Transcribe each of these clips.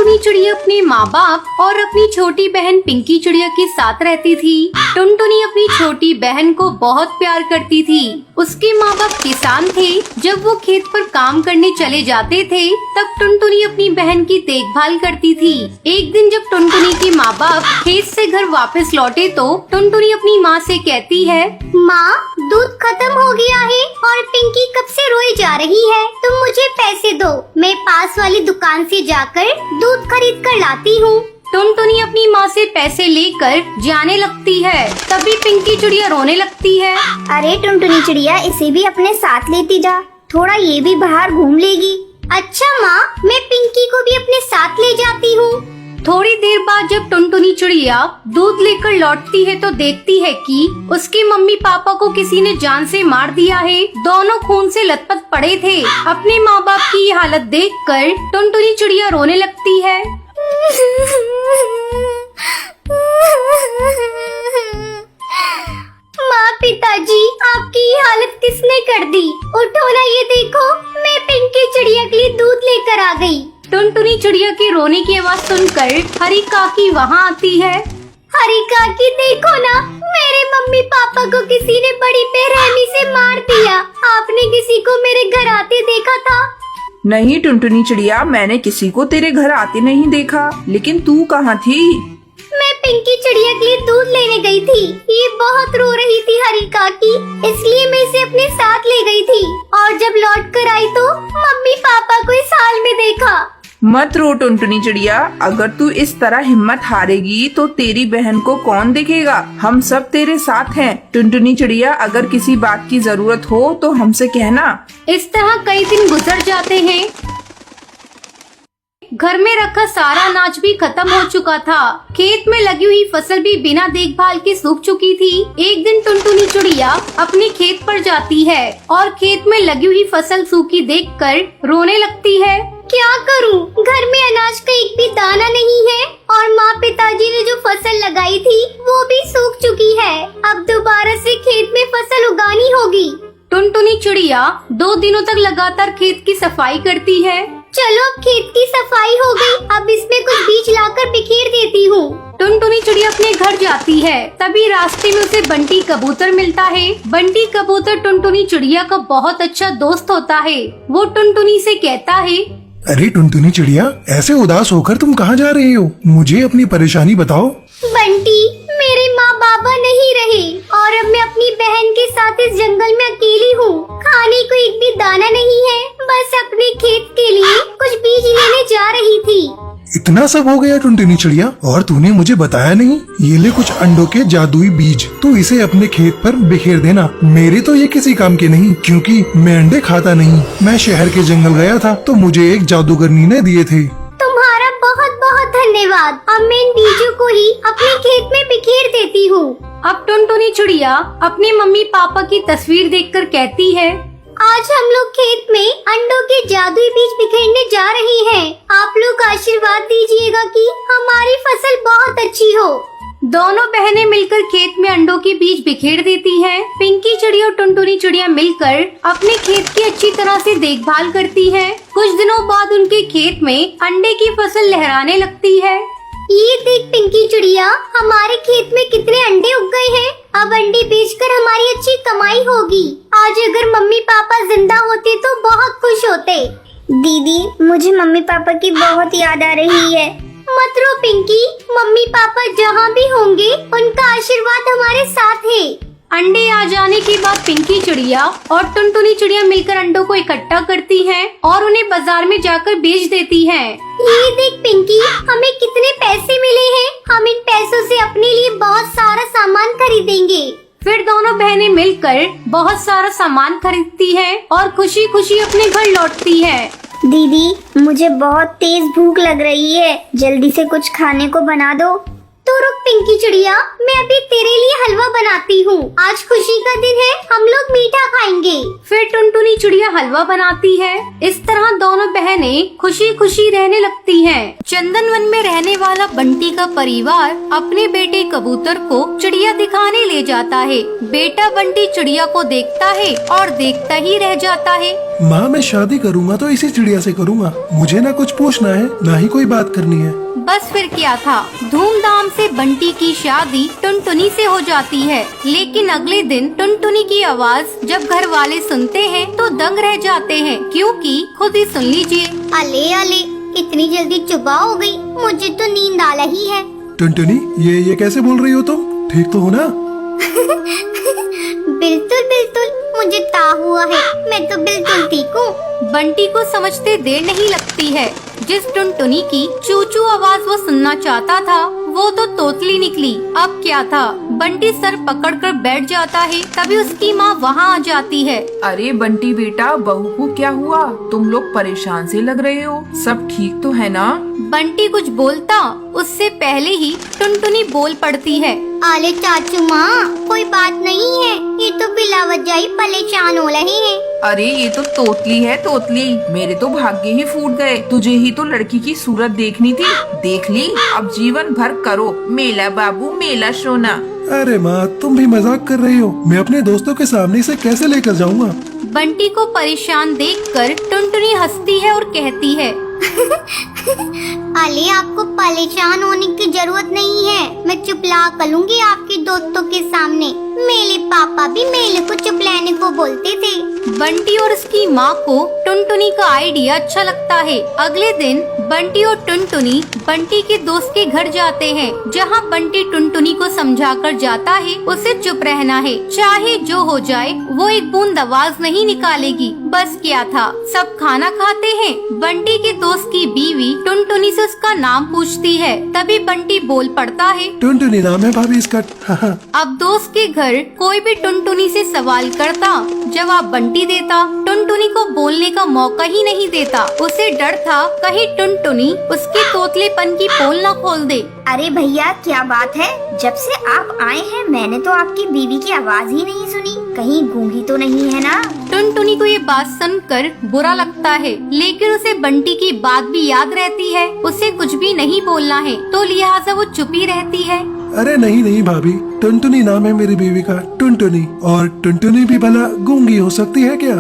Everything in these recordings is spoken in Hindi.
टुनटुनी चिड़िया अपने माँ बाप और अपनी छोटी बहन पिंकी चिड़िया के साथ रहती थी। टुनटुनी अपनी छोटी बहन को बहुत प्यार करती थी। उसके माँ बाप किसान थे। जब वो खेत पर काम करने चले जाते थे तब टुनटुनी अपनी बहन की देखभाल करती थी। एक दिन जब टुनटुनी के माँ बाप खेत से घर वापस लौटे तो टुनटुनी अपनी माँ से कहती है, माँ, दूध खत्म हो गया है और पिंकी कब से रोई जा रही है। तुम मुझे पैसे दो, मैं पास वाली दुकान से जाकर दूध खरीद कर लाती हूँ। टुनटुनी अपनी माँ से पैसे लेकर जाने लगती है। तभी पिंकी चिड़िया रोने लगती है। अरे टुनटुनी चिड़िया, इसे भी अपने साथ लेती जा, थोड़ा ये भी बाहर घूम लेगी। अच्छा माँ, मैं पिंकी को भी अपने साथ ले जाती हूँ। थोड़ी देर बाद जब टुनटुनी चिड़िया दूध लेकर लौटती है तो देखती है कि उसके मम्मी पापा को किसी ने जान से मार दिया है। दोनों खून से लथपथ पड़े थे। अपने माँ बाप की ये हालत देखकर टुनटुनी चिड़िया रोने लगती है। माँ, पिताजी, आपकी ये हालत किसने कर दी? उठो ना, ये देखो, मैं पिंकी चिड़िया के लिए दूध लेकर आ गई। टुनटुनी चिड़िया के रोने की आवाज सुनकर हरी काकी वहाँ आती है। हरी काकी, देखो ना, मेरे मम्मी पापा को किसी ने बड़ी बेरहमी से मार दिया। आपने किसी को मेरे घर आते देखा था? नहीं टुनटुनी चिड़िया, मैंने किसी को तेरे घर आते नहीं देखा। लेकिन तू कहाँ थी? मैं पिंकी चिड़िया के लिए दूध लेने गई थी। ये बहुत रो रही थी हरी काकी, इसलिए मैं इसे अपने साथ ले गई थी। और जब लौट कर आई तो मम्मी पापा को इस हाल में देखा। मत रो टुनटुनी चिड़िया, अगर तू इस तरह हिम्मत हारेगी तो तेरी बहन को कौन देखेगा? हम सब तेरे साथ हैं। टुनटुनी चिड़िया, अगर किसी बात की जरूरत हो तो हमसे कहना। इस तरह कई दिन गुजर जाते हैं। घर में रखा सारा अनाज भी खत्म हो चुका था। खेत में लगी हुई फसल भी बिना देखभाल के सूख चुकी थी। एक दिन टुनटुनी चिड़िया अपने खेत पर जाती है और खेत में लगी हुई फसल सूखी देखकर रोने लगती है। क्या करूं? घर में अनाज का एक भी दाना नहीं है और माँ पिताजी ने जो फसल लगाई थी वो भी सूख चुकी है। अब दोबारा से खेत में फसल उगानी होगी। टुनटुनी चिड़िया 2 दिनों तक लगातार खेत की सफाई करती है। चलो, अब खेत की सफाई हो गई, अब इसमें कुछ बीज लाकर बिखेर देती हूँ। टुनटुनी चिड़िया अपने घर जाती है। तभी रास्ते में उसे बंटी कबूतर मिलता है। बंटी कबूतर टुनटुनी चिड़िया का बहुत अच्छा दोस्त होता है। वो टुनटुनी से कहता है, अरे टुनटुनी चिड़िया, ऐसे उदास होकर तुम कहाँ जा रही हो? मुझे अपनी परेशानी बताओ। बंटी, मेरे माँ बाबा नहीं रहे और अब मैं अपनी बहन के साथ इस जंगल में अकेली हूँ। खाने को एक भी दाना नहीं है, बस अपने खेत के लिए कुछ बीज लेने जा रही थी। इतना सब हो गया टुनटुनी चिड़िया, और तूने मुझे बताया नहीं? ये ले कुछ अंडों के जादुई बीज, तू इसे अपने खेत पर बिखेर देना। मेरे तो ये किसी काम के नहीं, क्योंकि मैं अंडे खाता नहीं। मैं शहर के जंगल गया था तो मुझे एक जादूगरनी ने दिए थे। तुम्हारा बहुत बहुत धन्यवाद। अब मैं इन बीजों को ही अपने खेत में बिखेर देती हूँ। अब टुनटुनी चिड़िया अपने मम्मी पापा की तस्वीर देखकर कहती है, आज हम लोग खेत में अंडों के जादुई बीज बिखेरने जा रहे हैं। आप लोग आशीर्वाद दीजिएगा कि हमारी फसल बहुत अच्छी हो। दोनों बहनें मिलकर खेत में अंडों के बीज बिखेर देती हैं। पिंकी चिड़िया और टुनटुनी चिड़िया मिलकर अपने खेत की अच्छी तरह से देखभाल करती हैं। कुछ दिनों बाद उनके खेत में अंडे की फसल लहराने लगती है। ये देख पिंकी चिड़िया, हमारे खेत में कितने अंडे उग गए हैं। अब अंडे बेचकर हमारी अच्छी कमाई होगी। आज अगर मम्मी पापा जिंदा होते तो बहुत खुश होते। दीदी, मुझे मम्मी पापा की बहुत याद आ रही है। मत रो पिंकी, मम्मी पापा जहाँ भी होंगे उनका आशीर्वाद हमारे साथ है। अंडे आ जाने के बाद पिंकी चिड़िया और टुनटुनी चिड़िया मिलकर अंडों को इकट्ठा करती हैं और उन्हें बाजार में जाकर बेच देती हैं। ये देख पिंकी, हमें कितने पैसे मिले हैं। हम इन पैसों से अपने लिए बहुत सारा सामान खरीदेंगे। फिर दोनों बहनें मिलकर बहुत सारा सामान खरीदती हैं और खुशी खुशी अपने घर लौटती हैं। दीदी, मुझे बहुत तेज भूख लग रही है, जल्दी से कुछ खाने को बना दो। तो रुक पिंकी चिड़िया, मैं अभी तेरे लिए हलवा बनाती हूँ। आज खुशी का दिन है, हम लोग मीठा खाएंगे। फिर टुनटुनी चिड़िया हलवा बनाती है। इस तरह दोनों बहनें खुशी खुशी रहने लगती हैं। चंदन वन में रहने वाला बंटी का परिवार अपने बेटे कबूतर को चिड़िया दिखाने ले जाता है। बेटा बंटी चिड़िया को देखता है और देखता ही रह जाता है। माँ, मैं शादी करूँगा तो इसी चिड़िया से करूँगा। मुझे ना कुछ पूछना है, ना ही कोई बात करनी है। बस फिर क्या था, धूमधाम से बंटी की शादी टुनटुनी से हो जाती है। लेकिन अगले दिन टुनटुनी की आवाज जब घर वाले सुनते हैं तो दंग रह जाते हैं, क्योंकि खुद ही सुन लीजिए। अले अले, इतनी जल्दी सुबह हो गई, मुझे तो नींद आ रही है। टुनटुनी, ये कैसे बोल रही हो तुम? ठीक तो हो ना? बिल्कुल बिल्कुल, मुझे ता हुआ है, मैं तो बिल्कुल ठीक हूँ। बंटी को समझते देर नहीं लगती है। जिस टुनटुनी की चूचू आवाज वो सुनना चाहता था वो तो तोतली निकली। अब क्या था, बंटी सर पकड़कर बैठ जाता है। तभी उसकी माँ वहाँ आ जाती है। अरे बंटी बेटा, बहू को क्या हुआ? तुम लोग परेशान से लग रहे हो, सब ठीक तो है ना? बंटी कुछ बोलता उससे पहले ही टुनटुनी बोल पड़ती है। अरे चाचू माँ, कोई बात नहीं है, ये तो बिला वजह ही परेशान हो रहे हैं। अरे ये तो तोतली है, तोतली। मेरे तो भाग्य ही फूट गए। तुझे ही तो लड़की की सूरत देखनी थी, देख ली। अब जीवन भर करो मेला बाबू मेला सोना। अरे माँ, तुम भी मजाक कर रही हो। मैं अपने दोस्तों के सामने इसे कैसे लेकर जाऊँगा? बंटी को परेशान देखकर टुनटुनी हंसती है और कहती है, अले आपको परेशान होने की जरूरत नहीं है, मैं चुपला करूँगी आपके दोस्तों के सामने। मेरे पापा भी मेले को चुपलाने को बोलते थे। बंटी और उसकी माँ को टुनटुनी का आइडिया अच्छा लगता है। अगले दिन बंटी और टुनटुनी बंटी के दोस्त के घर जाते हैं, जहाँ बंटी टुनटुनी को समझाकर जाता है उसे चुप रहना है, चाहे जो हो जाए वो एक बूंद आवाज नहीं निकालेगी। बस क्या था, सब खाना खाते हैं। बंटी के दोस्त की बीवी टुनटुनी से उसका नाम पूछती है। तभी बंटी बोल पड़ता है, टुनटुनी नाम है भाभी इसका। अब दोस्त के घर कोई भी टुनटुनी से सवाल करता, जवाब बंटी देता। टुनटुनी को बोलने का मौका ही नहीं देता। उसे डर था कहीं टुनटुनी उसके तोतलेपन की पोल न खोल दे। अरे भैया, क्या बात है? जब से आप आए हैं मैंने तो आपकी बीवी की आवाज ही नहीं सुनी। कहीं गूंगी तो नहीं है ना? टुनटुनी को ये बात सुनकर बुरा लगता है, लेकिन उसे बंटी की बात भी याद रहती है। उसे कुछ भी नहीं बोलना है, तो लिहाजा वो चुप ही रहती है। अरे नहीं भाभी, टुनटुनी नाम है मेरी बीवी का, टुनटुनी। और टुनटुनी भी भला गूंगी हो सकती है क्या?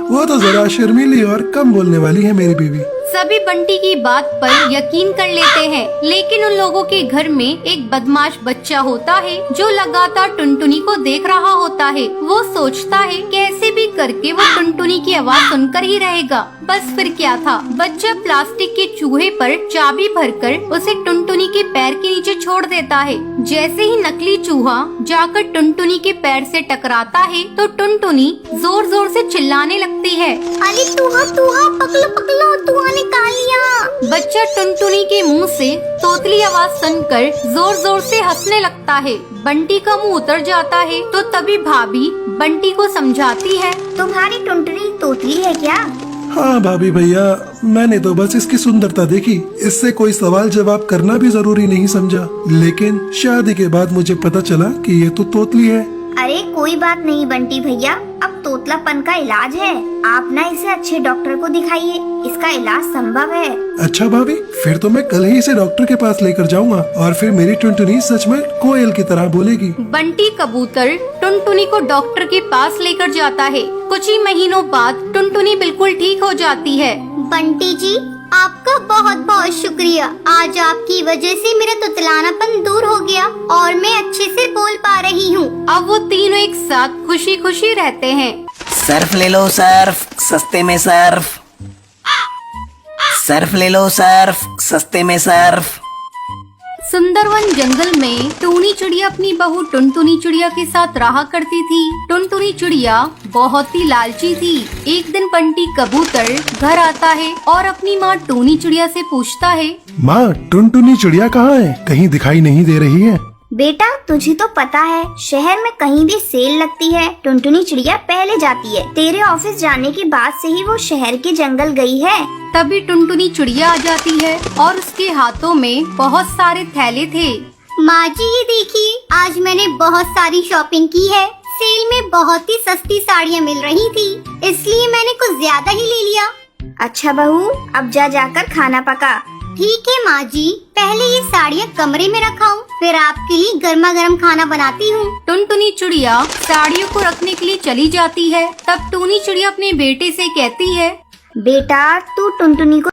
वो तो जरा शर्मीली और कम बोलने वाली है मेरी बीवी। सभी बंटी की बात पर यकीन कर लेते हैं, लेकिन उन लोगों के घर में एक बदमाश बच्चा होता है जो लगातार टुनटुनी को देख रहा होता है। वो सोचता है कैसे भी करके वो टुनटुनी की आवाज सुनकर ही रहेगा। बस फिर क्या था, बच्चा प्लास्टिक के चूहे पर चाबी भरकर उसे टुनटुनी के पैर के नीचे छोड़ देता है। जैसे ही नकली चूहा जाकर टुनटुनी के पैर से टकराता है तो टुनटुनी जोर जोर से चिल्लाने लगती है, अरे तुहा तुहा, पकलो पकलो, तुहा निकाल लिया। बच्चा टुनटुनी के मुंह से तोतली आवाज सुनकर जोर जोर से हंसने लगता है। बंटी का मुंह उतर जाता है। तो तभी भाभी बंटी को समझाती है, तुम्हारी टुनटुनी तोतली है क्या? हाँ भाभी भैया, मैंने तो बस इसकी सुंदरता देखी, इससे कोई सवाल जवाब करना भी जरूरी नहीं समझा। लेकिन शादी के बाद मुझे पता चला कि ये तो तोतली है। अरे कोई बात नहीं बंटी भैया, अब तोतलापन का इलाज है। आप ना इसे अच्छे डॉक्टर को दिखाइए, इसका इलाज संभव है। अच्छा भाभी, फिर तो मैं कल ही इसे डॉक्टर के पास लेकर जाऊंगा और फिर मेरी टुनटुनी सच में कोयल की तरह बोलेगी। बंटी कबूतर टुनटुनी को डॉक्टर के पास लेकर जाता है। कुछ ही महीनों बाद टुनटुनी बिल्कुल ठीक हो जाती है। बंटी जी, आपका बहुत बहुत शुक्रिया। आज आपकी वजह से मेरा तुतलानापन दूर हो गया और मैं अच्छे से बोल पा रही हूँ। अब वो तीनों एक साथ खुशी खुशी रहते हैं। सर्फ ले लो सर्फ, सस्ते में सर्फ। सर्फ ले लो सर्फ, सस्ते में सर्फ। सुंदरवन जंगल में टूनी चिड़िया अपनी बहू टुनटुनी चिड़िया के साथ रहा करती थी। टुनटुनी चिड़िया बहुत ही लालची थी। एक दिन बंटी कबूतर घर आता है और अपनी माँ टूनी चिड़िया से पूछता है, माँ, टुनटुनी चिड़िया कहाँ है? कहीं दिखाई नहीं दे रही है। बेटा तुझे तो पता है शहर में कहीं भी सेल लगती है टुनटुनी चिड़िया पहले जाती है। तेरे ऑफिस जाने के बाद से ही वो शहर के जंगल गई है। तभी टुनटुनी चिड़िया आ जाती है और उसके हाथों में बहुत सारे थैले थे। माँ जी ये देखिए, आज मैंने बहुत सारी शॉपिंग की है। सेल में बहुत ही सस्ती साड़ियाँ मिल रही थी, इसलिए मैंने कुछ ज्यादा ही ले लिया। अच्छा बहू, अब जाकर खाना पका। ठीक है माँ जी, पहले ये साड़ियाँ कमरे में रखाऊं, फिर आपके लिए गर्मा गर्म खाना बनाती हूँ। टुनटुनी चिड़िया साड़ियों को रखने के लिए चली जाती है। तब टूनी चिड़िया अपने बेटे से कहती है, बेटा तू टुनटुनी को